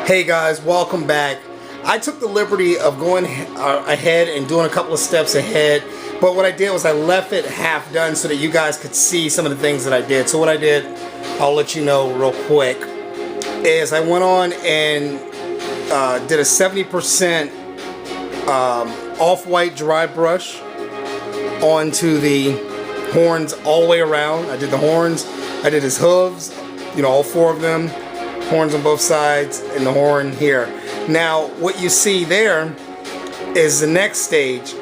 Hey guys, welcome back. I took the liberty of going ahead and doing a couple of steps ahead, but what I did was I left it half done so that you guys could see some of the things that I did. So what I did, I'll let you know real quick, is I went on and did a 70% off-white dry brush onto the horns all the way around. I did the horns, I did his hooves, you know, all four of them, horns on both sides, and the horn here. Now what you see there is the next stage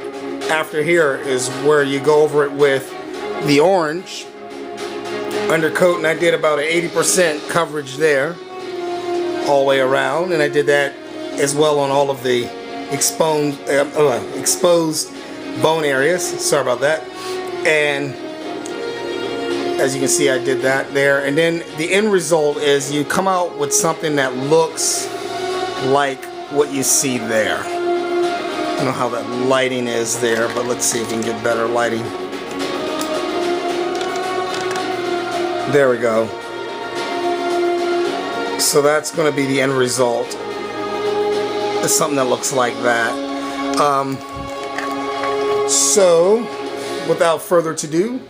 after here is where you go over it with the orange undercoat, and I did about an 80% coverage there all the way around, and I did that as well on all of the exposed bone areas. Sorry about that. And as you can see, I did that there, and then the end result is you come out with something that looks like what you see there. I don't know how that lighting is there, but let's see if we can get better lighting. There we go. So that's going to be the end result. It's something that looks like that. So without further ado,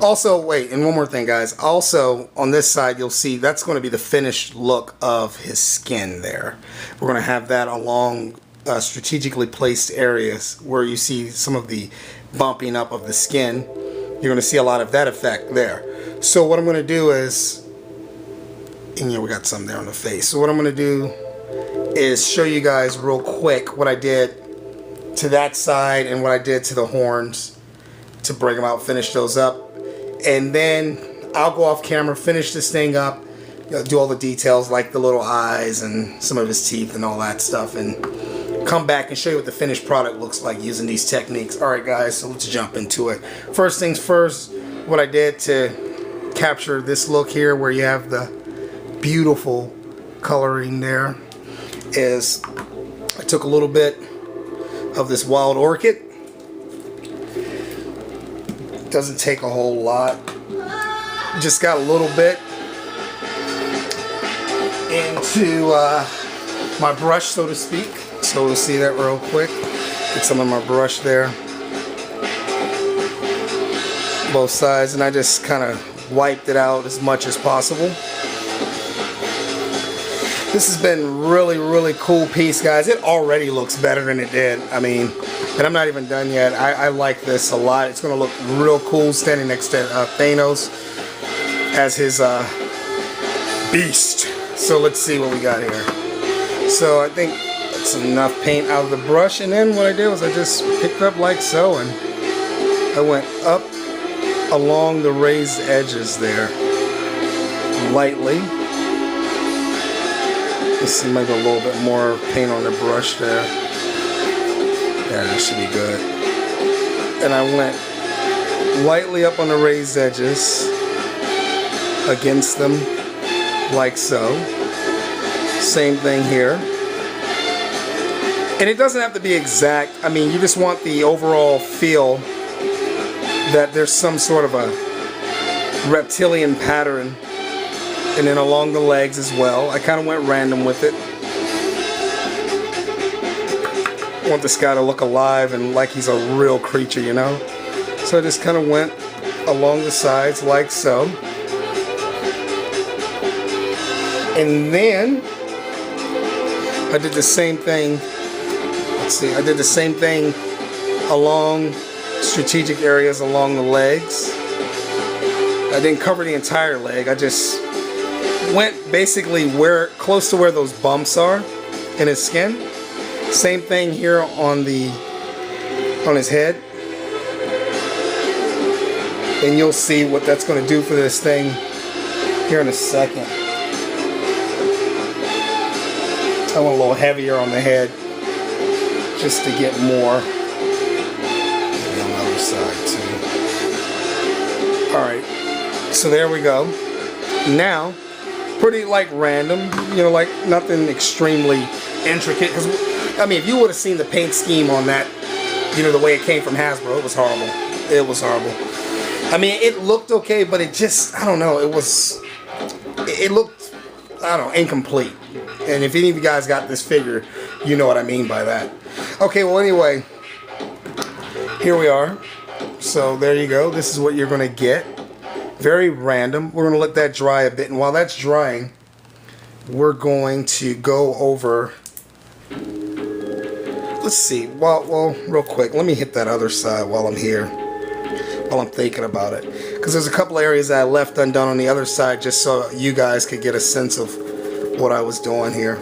also, wait, and one more thing, guys. Also, on this side, you'll see that's going to be the finished look of his skin there. We're going to have that along strategically placed areas where you see some of the bumping up of the skin. You're going to see a lot of that effect there. So what I'm going to do is, and we got some there on the face. So what I'm going to do is show you guys real quick what I did to that side and what I did to the horns to break them out, finish those up. And then I'll go off camera, finish this thing up, do all the details like the little eyes and some of his teeth and all that stuff, and come back and show you what the finished product looks like using these techniques. Alright guys, so let's jump into it. First things first, what I did to capture this look here where you have the beautiful coloring there is I took a little bit of this wild orchid. Doesn't take a whole lot, just got a little bit into my brush, so to speak. So we'll see that real quick. Get some of my brush there, both sides, and I just kind of wiped it out as much as possible. This has been really cool piece, guys. It already looks better than it did. I mean, and I'm not even done yet. I like this a lot. It's going to look real cool standing next to Thanos as his beast. So let's see what we got here. So I think that's enough paint out of the brush, and then what I did was I just picked up like so, and I went up along the raised edges there lightly. Let's see, maybe a little bit more paint on the brush there. Yeah, that should be good. And I went lightly up on the raised edges against them like so. Same thing here. And it doesn't have to be exact. I mean, you just want the overall feel that there's some sort of a reptilian pattern. And then along the legs as well. I kind of went random with it. I want this guy to look alive and like he's a real creature, you know? So I just kind of went along the sides like so. And then I did the same thing. Let's see, I did the same thing along strategic areas along the legs. I didn't cover the entire leg. I just went basically close to where those bumps are in his skin. Same thing here on his head. And you'll see what that's going to do for this thing here in a second. I went a little heavier on the head just to get more. And on the other side too. Alright, so there we go. Now, pretty like random, you know, like nothing extremely intricate. Because I mean, if you would have seen the paint scheme on that, you know, the way it came from Hasbro, it was horrible. It was horrible. I mean, it looked okay, but it just, I don't know, it looked I don't know, incomplete. And if any of you guys got this figure, you know what I mean by that. Okay, well anyway, here we are. So there you go. This is what you're going to get. Very random. We're going to let that dry a bit, and while that's drying, we're going to go over. Let's see. Well, real quick, let me hit that other side while I'm here, while I'm thinking about it, because there's a couple areas that I left undone on the other side, just so you guys could get a sense of what I was doing here.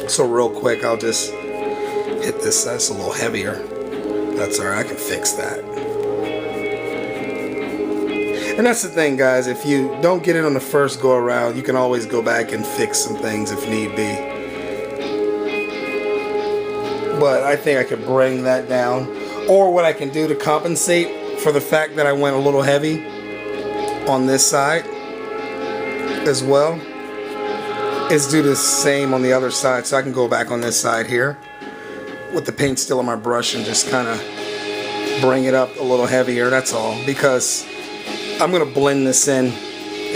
So real quick, I'll just hit this. That's a little heavier. That's alright. I can fix that. And that's the thing, guys. If you don't get it on the first go around, you can always go back and fix some things if need be. But I think I could bring that down. Or what I can do to compensate for the fact that I went a little heavy on this side as well is do the same on the other side. So I can go back on this side here with the paint still on my brush and just kind of bring it up a little heavier. That's all. Because I'm going to blend this in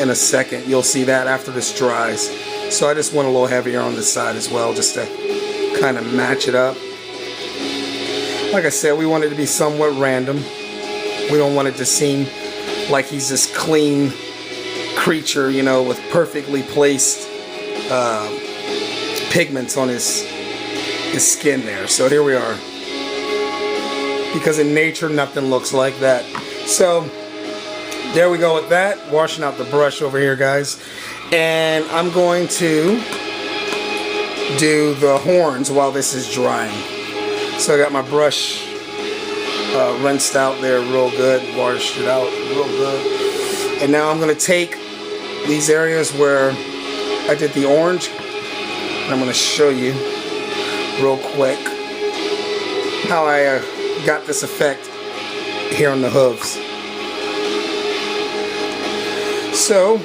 a second. You'll see that after this dries. So I just went a little heavier on this side as well, just to kind of match it up. Like I said, we want it to be somewhat random. We don't want it to seem like he's this clean creature, you know, with perfectly placed pigments on his skin there. So here we are. Because in nature, nothing looks like that. So there we go with that. Washing out the brush over here, guys. And I'm going to do the horns while this is drying. So I got my brush rinsed out there real good, washed it out real good. And now I'm going to take these areas where I did the orange, and I'm going to show you real quick how I got this effect here on the hooves. So,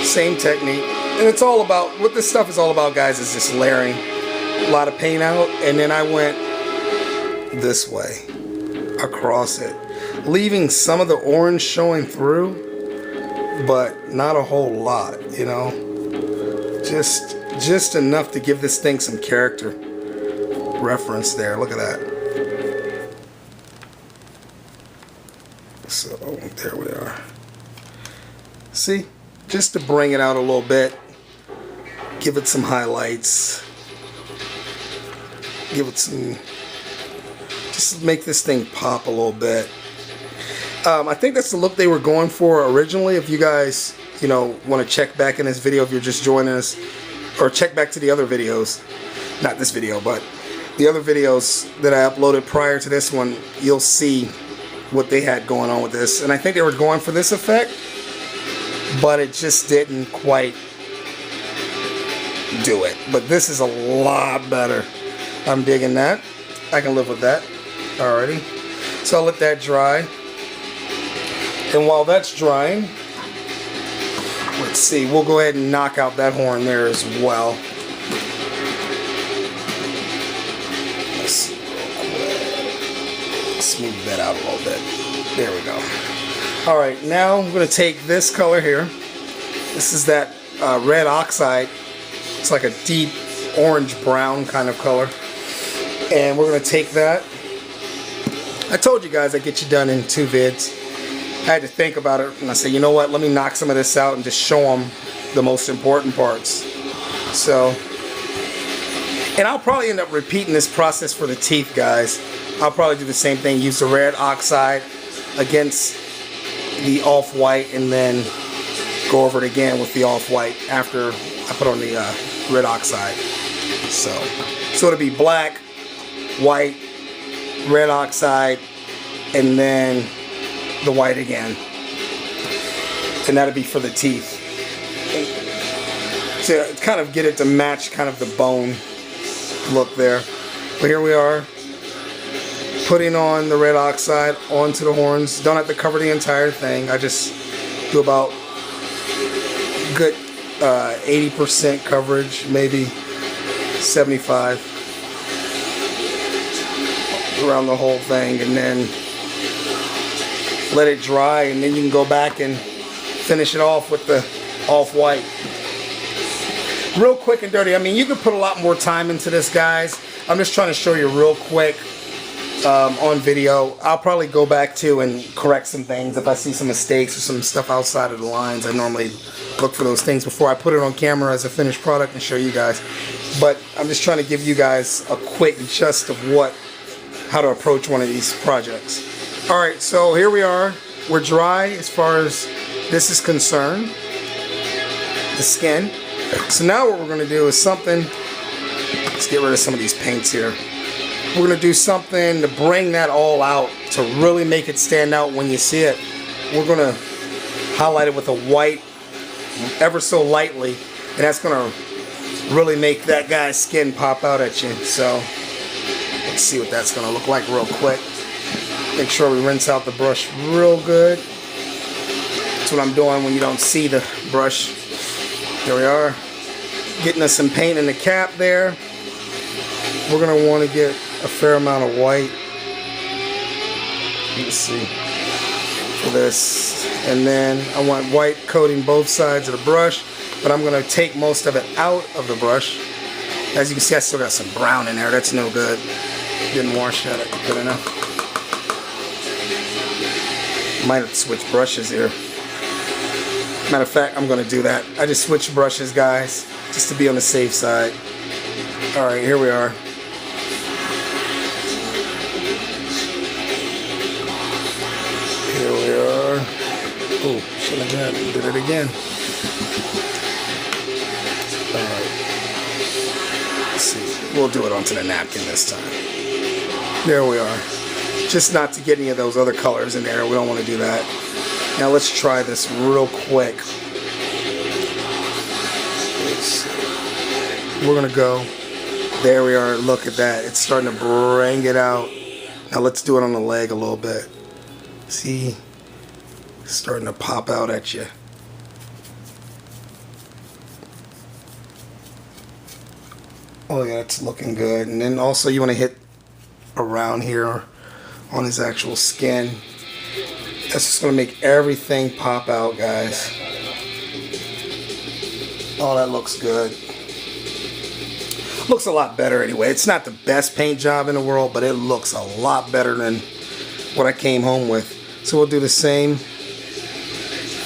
same technique. And it's all about, what this stuff is all about, guys, is just layering a lot of paint out, and then I went this way across it, leaving some of the orange showing through, but not a whole lot, you know, just enough to give this thing some character reference there. Look at that. So there we are. See, just to bring it out a little bit, give it some highlights. Give it some, just make this thing pop a little bit. I think that's the look they were going for originally. If you guys, you know, want to check back in this video, if you're just joining us, or check back to the other videos, not this video, but the other videos that I uploaded prior to this one, you'll see what they had going on with this. And I think they were going for this effect, but it just didn't quite do it. But this is a lot better. I'm digging that. I can live with that already. So I'll let that dry. And while that's drying, let's see, we'll go ahead and knock out that horn there as well. Let's see real quick. Smooth that out a little bit. There we go. Alright, now I'm going to take this color here. This is that red oxide. It's like a deep orange brown kind of color. And we're going to take that. I told you guys I'd get you done in 2 vids. I had to think about it, and I said, you know what, let me knock some of this out and just show them the most important parts. So, and I'll probably end up repeating this process for the teeth, guys. I'll probably do the same thing, use the red oxide against the off-white, and then go over it again with the off-white after I put on the red oxide. So it'll be black, white, red oxide, and then the white again. And that'll be for the teeth. To kind of get it to match kind of the bone look there. But here we are, putting on the red oxide onto the horns. Don't have to cover the entire thing. I just do about good 80% coverage, maybe 75 around the whole thing, and then let it dry, and then you can go back and finish it off with the off-white. Real quick and dirty. I mean, you could put a lot more time into this, guys. I'm just trying to show you real quick on video. I'll probably go back to and correct some things if I see some mistakes or some stuff outside of the lines. I normally look for those things before I put it on camera as a finished product and show you guys. But I'm just trying to give you guys a quick gist of how to approach one of these projects. Alright, so here we are. We're dry as far as this is concerned. The skin. So now what we're going to do is something. Let's get rid of some of these paints here. We're going to do something to bring that all out, to really make it stand out when you see it. We're going to highlight it with a white ever so lightly, and that's going to really make that guy's skin pop out at you. So let's see what that's going to look like real quick. Make sure we rinse out the brush real good. That's what I'm doing when you don't see the brush. There we are. Getting us some paint in the cap there. We're going to want to get a fair amount of white. Let's see. For this. And then I want white coating both sides of the brush. But I'm going to take most of it out of the brush. As you can see, I still got some brown in there. That's no good. Didn't wash that good enough. Might have to switch brushes here. Matter of fact, I'm going to do that. I just switched brushes, guys, just to be on the safe side. Alright, here we are. Here we are. Oh, shouldn't have done it. Did it again. Alright. Let's see. We'll do it onto the napkin this time. There we are. Just not to get any of those other colors in there. We don't want to do that. Now let's try this real quick. We're going to go. There we are. Look at that. It's starting to bring it out. Now let's do it on the leg a little bit. See? It's starting to pop out at you. Oh yeah, it's looking good. And then also you want to hit around here on his actual skin. That's just going to make everything pop out, guys. Oh, that looks good. Looks a lot better anyway. It's not the best paint job in the world, but it looks a lot better than what I came home with. So we'll do the same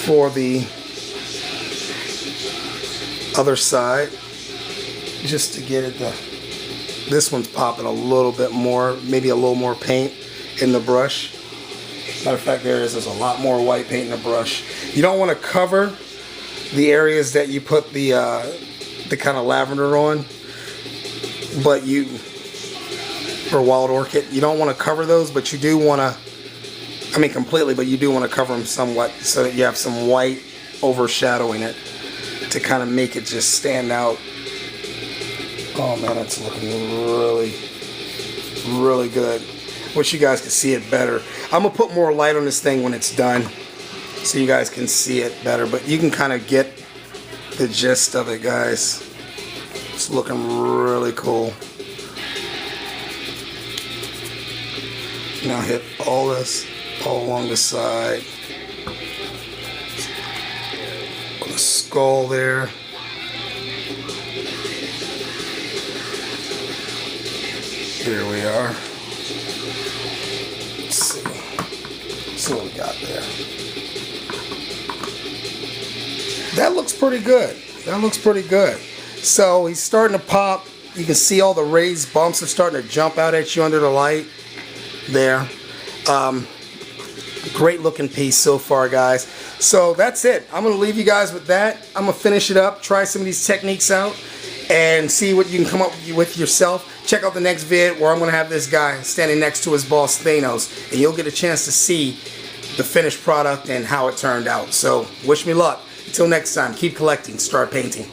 for the other side. Just to get it to... This one's popping a little bit more, maybe a little more paint in the brush. Matter of fact, there's a lot more white paint in the brush. You don't want to cover the areas that you put the kind of lavender on, but or wild orchid. You don't want to cover those, but you do want to, I mean completely, but you do want to cover them somewhat so that you have some white overshadowing it to kind of make it just stand out. Oh man, that's looking really, really good. Wish you guys could see it better. I'm going to put more light on this thing when it's done so you guys can see it better. But you can kind of get the gist of it, guys. It's looking really cool. Now hit all this all along the side. On the skull there. Here we are. See what we got there. That looks pretty good. That looks pretty good. So he's starting to pop. You can see all the raised bumps are starting to jump out at you under the light there. Great looking piece so far, guys. So that's it. I'm going to leave you guys with that. I'm going to finish it up, try some of these techniques out, and see what you can come up with yourself. Check out the next vid where I'm going to have this guy standing next to his boss Thanos, and you'll get a chance to see the finished product and how it turned out. So wish me luck. Until next time, keep collecting, start painting.